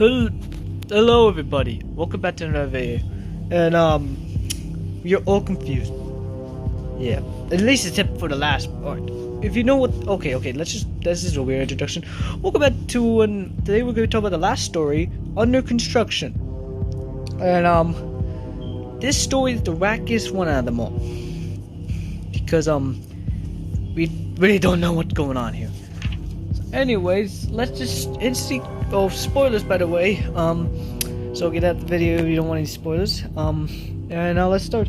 Hello everybody, welcome back to another video. And you're all confused. Yeah, at least except for the last part. If you know what, okay, this is a weird introduction. Welcome back to, today we're going to talk about the last story, Under Construction. And this story is the wackiest one out of them all. Because we really don't know what's going on here. Anyways, let's just instantly. Oh, spoilers, by the way. So get out the video if you don't want any spoilers. And now let's start.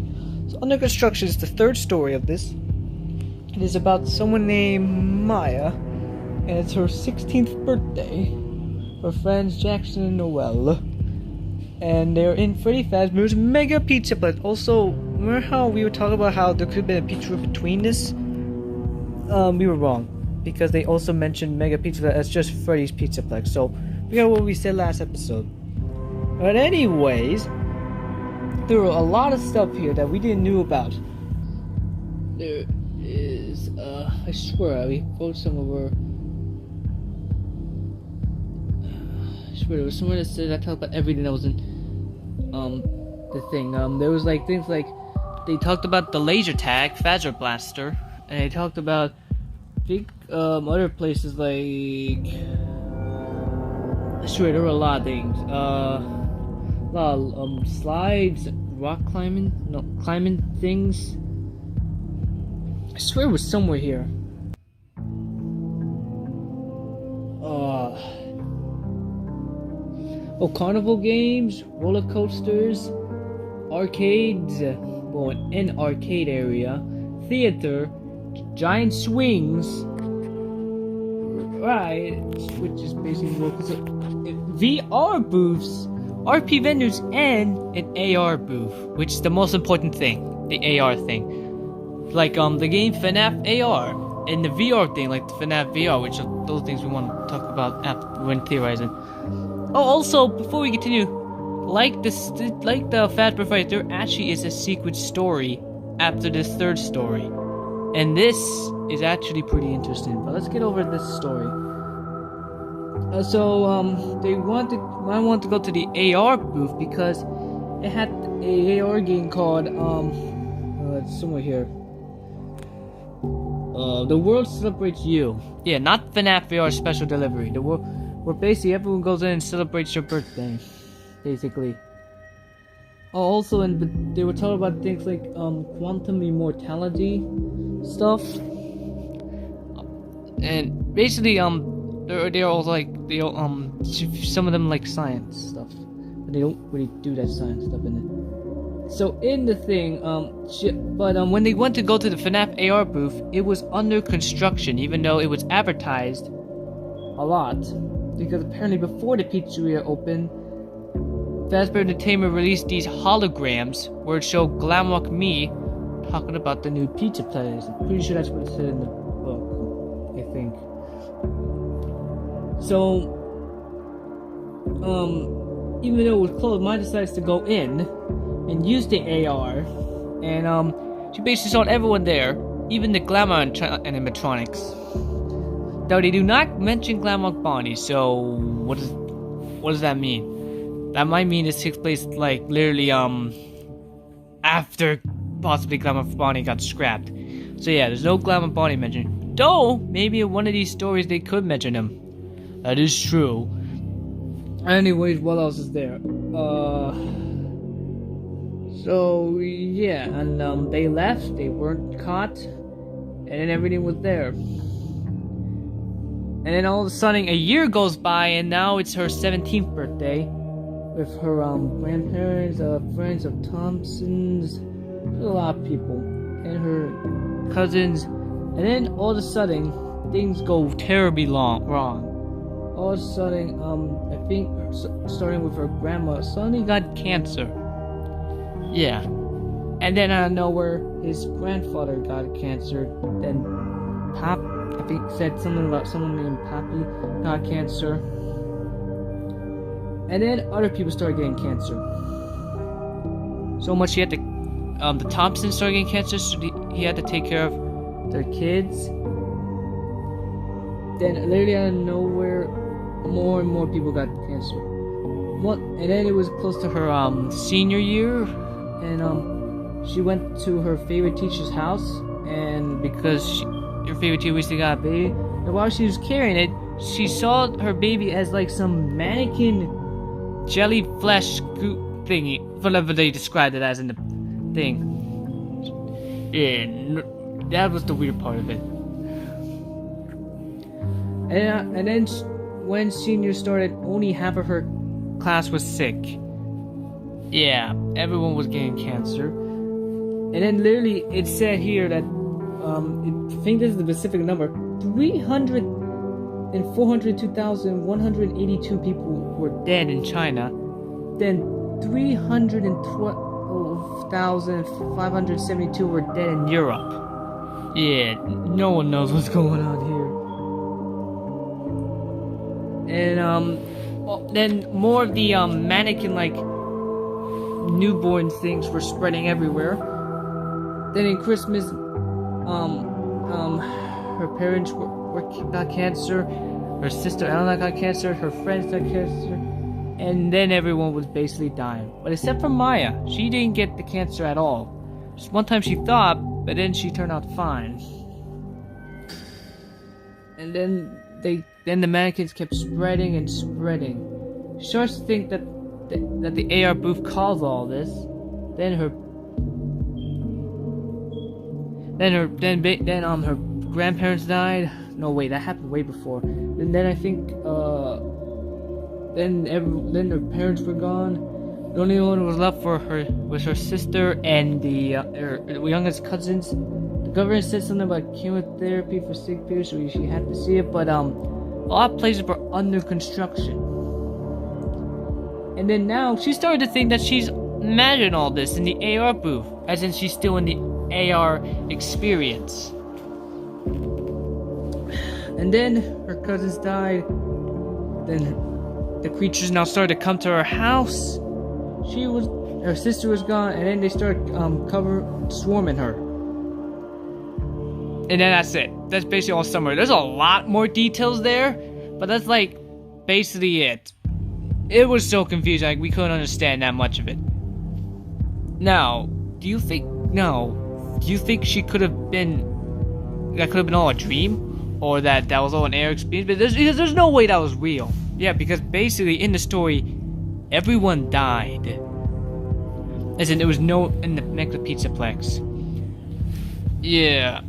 So, Under Construction is the third story of this. It is about someone named Maya, and it's her 16th birthday. Her friends Jackson and Noel, and they're in Freddy Fazbear's Mega Pizza Place. Also, remember how we were talking about how there could have been a pizza between this? We were wrong. Because they also mentioned Mega Pizza as just Freddy's Pizzaplex. So, we got what we said last episode. But anyways, there were a lot of stuff here that we didn't know about. There is, I swear, we wrote some of our... I swear, there was someone that said I talked about everything that was in, the thing. There was, like, things like, they talked about the laser tag, Phaser Blaster, and they talked about big other places like I swear there were a lot of things. A lot of slides, rock climbing, climbing things. I swear it was somewhere here. Oh, carnival games, roller coasters, arcades, well, an arcade area, theater, giant swings, right, which is basically VR booths, RP vendors, and an AR booth, which is the most important thing, the AR thing. Like the game FNAF AR, and the VR thing, like the FNAF VR, which are those things we want to talk about after when theorizing. Oh, also, before we continue, like the Fazbear Fight, there actually is a secret story after this third story. And this is actually pretty interesting, but let's get over this story. I want to go to the AR booth because it had a AR game called, it's somewhere here. The World Celebrates You. Yeah, not FNAF AR Special Delivery. The world, where basically everyone goes in and celebrates your birthday, basically. Oh, also, and they were talking about things like, quantum immortality stuff, and basically they're all like some of them like science stuff, but they don't really do that science stuff in it. So in the thing, when they went to go to the FNAF AR booth, it was under construction, even though it was advertised a lot, because apparently before the pizzeria opened, Fazbear Entertainment released these holograms where it showed Glamrock Me talking about the new pizza place. I'm pretty sure that's what it said in the book, I think. So, even though it was closed, Maya decides to go in and use the AR, and she basically saw everyone there, even the glamour animatronics. Though they do not mention Glamrock Bonnie, so what does that mean? That might mean it takes place like literally after possibly Glamour Bonnie got scrapped. So yeah, there's no Glamour Bonnie mentioned. Though maybe in one of these stories they could mention him. That is true. Anyways, what else is there? So yeah, and they left. They weren't caught, and then everything was there. And then all of a sudden, a year goes by, and now it's her 17th birthday. With her grandparents, friends of Thompson's, a lot of people, and her cousins, and then all of a sudden things go terribly wrong. All of a sudden, I think starting with her grandma suddenly got cancer. Yeah, and then out of nowhere, his grandfather got cancer. Then I think said something about someone named Poppy got cancer. And then other people started getting cancer. So much he had to, the Thompsons started getting cancer, so he had to take care of their kids. Then literally out of nowhere, more and more people got cancer. and then it was close to her senior year, and she went to her favorite teacher's house, and because her favorite teacher recently got a baby, and while she was carrying it, she saw her baby as like some mannequin jelly flesh goop thingy, whatever they described it as in the thing. Yeah, that was the weird part of it. And then when senior started, only half of her class was sick. Yeah, everyone was getting cancer. And then literally it said here that I think this is the specific number, 402,182 people were dead in China. Then 312,572 were dead in Europe. Yeah, no one knows what's going on here. And then more of the mannequin like newborn things were spreading everywhere. Then in Christmas, her parents got cancer, her sister Elena got cancer, her friends got cancer, and then everyone was basically dying. But except for Maya, she didn't get the cancer at all. Just one time she thought, but then she turned out fine. And then the mannequins kept spreading and spreading. She starts to think that the AR booth caused all this. Then her grandparents died. No, wait, that happened way before. And then I think then her parents were gone. The only one who was left for her was her sister and her youngest cousins. The government said something about chemotherapy for sick people, so she had to see it. But a lot of places were under construction. And then now she started to think that she's imagined all this in the AR booth, as in she's still in the AR experience. And then her cousins died. Then the creatures now started to come to her house. Her sister was gone, and then they started swarming her. And then that's it. That's basically all summary. There's a lot more details there, but that's like basically it. It was so confusing, like we couldn't understand that much of it. Now, do you think she could have been all a dream? Or that was all an AR experience? But there's no way that was real. Yeah, because basically in the story, everyone died. As in, there was no in the next pizza Plex. Yeah.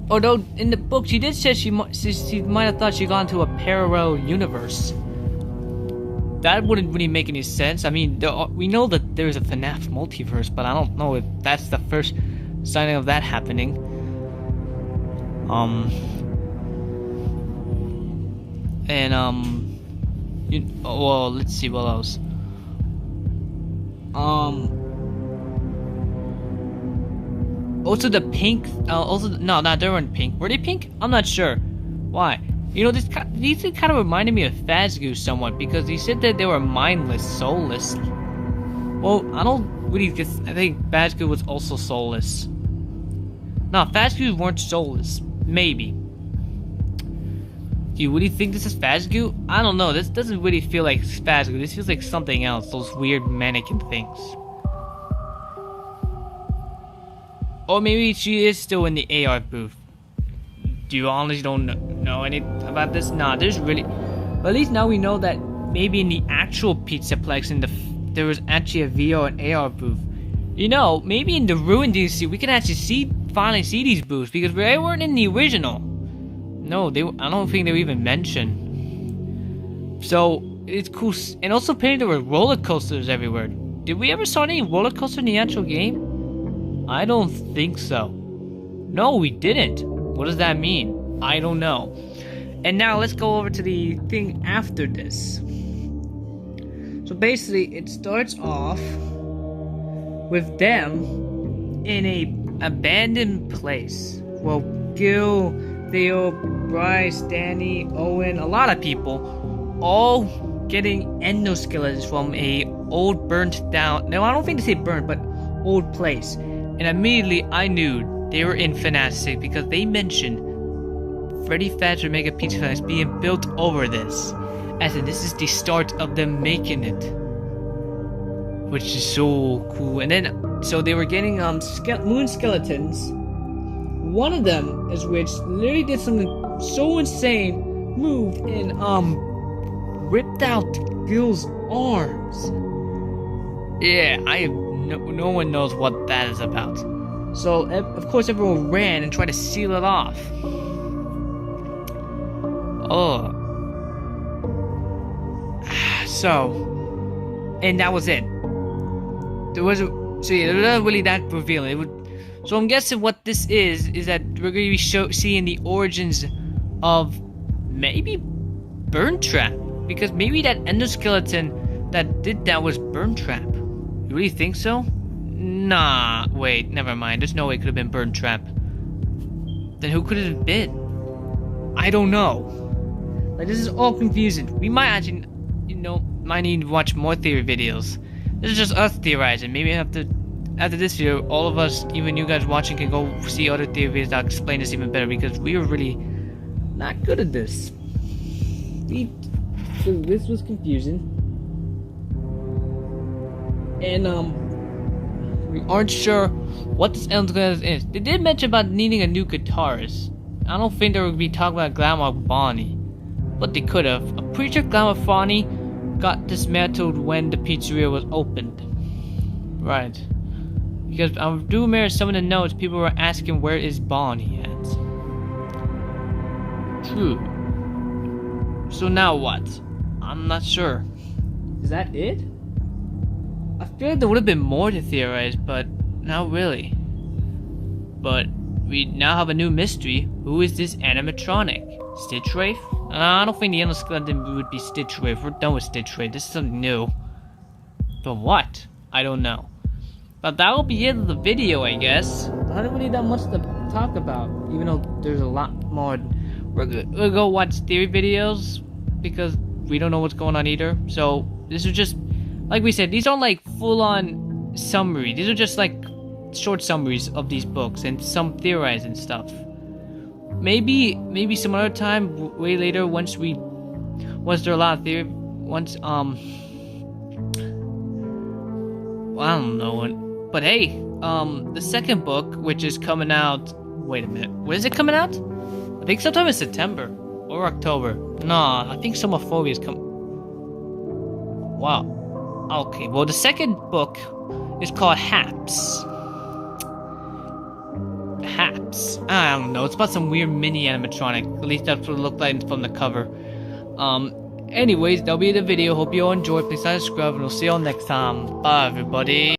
Although in the book she did say she might have thought she got into a parallel universe. That wouldn't really make any sense. I mean, we know that there's a FNAF multiverse, but I don't know if that's the first signing of that happening. Well, let's see what else. Also the pink. No, they weren't pink. Were they pink? I'm not sure. Why? You know, these kind of reminded me of Fazgoo somewhat because he said that they were mindless, soulless. Well, I don't really. I think Fazgoo was also soulless. No, Fazgoos weren't soulless. Maybe. Do you really think this is Fazgoo? I don't know. This doesn't really feel like Fazgoo. This feels like something else. Those weird mannequin things. Or maybe she is still in the AR booth. Do you honestly don't know anything about this? Nah, there's really... But at least now we know that maybe in the actual Pizza Plex there was actually a VR and AR booth. You know, maybe in the Ruined DLC we can actually finally see these booths because they weren't in the original. No, I don't think they were even mentioned. So, it's cool. And also apparently there were roller coasters everywhere. Did we ever saw any roller coaster in the actual game? I don't think so. No, we didn't. What does that mean? I don't know. And now let's go over to the thing after this. So basically, it starts off with them in a abandoned place. Well, Gil, Theo, Bryce, Danny, Owen, a lot of people, all getting endoskeletons from a old burnt down. No, I don't think they say burnt, but old place. And immediately I knew they were in FNAF 6 because they mentioned Freddy Fazbear Mega Pizza Place being built over this. As in, this is the start of them making it, which is so cool. And then, so they were getting moon skeletons. One of them is which literally did something so insane, moved and ripped out Gil's arms. Yeah, no one knows what that is about. So of course everyone ran and tried to seal it off. Oh. So, and that was it. There wasn't really that revealing. So I'm guessing what this is that we're going to be seeing the origins of maybe Burntrap, because maybe that endoskeleton that did that was Burntrap. You really think so? Nah, wait, never mind. There's no way it could have been Burntrap. Then who could it have been? I don't know. Like, this is all confusing. We might actually, might need to watch more theory videos. This is just us theorizing. Maybe after this video, all of us, even you guys watching, can go see other theory videos that explain this even better, because we are really not good at this. This was confusing. And, we aren't sure what this endoskeleton is. They did mention about needing a new guitarist. I don't think they would be talking about Glamour Bonnie, but they could have. I'm pretty sure Glamour Bonnie got dismantled when the pizzeria was opened. Right. Because I do remember some of the notes, people were asking where is Bonnie at. True. So now what? I'm not sure. Is that it? I feel like there would have been more to theorize, but not really. But we now have a new mystery. Who is this animatronic? Stitch Wraith? I don't think the endoskeleton would be Stitch Wraith. We're done with Stitch Wraith. This is something new. But what? I don't know. But that will be it of the video, I guess. I don't really that much to talk about, even though there's a lot more. We'll go watch theory videos because we don't know what's going on either. So this is just, like we said, these aren't like full-on summary. These are just like short summaries of these books and some theorizing stuff. Maybe some other time, way later, once there are a lot of theory, I don't know. But hey, the second book, which is coming out, wait a minute, when is it coming out? I think sometime in September or October. Nah, I think Somophobia is coming. Wow. Okay, well, the second book is called Haps. Haps. I don't know. It's about some weird mini animatronic. At least that's what it looked like from the cover. Anyways, that'll be the video. Hope you all enjoyed. Please subscribe, and we'll see you all next time. Bye, everybody.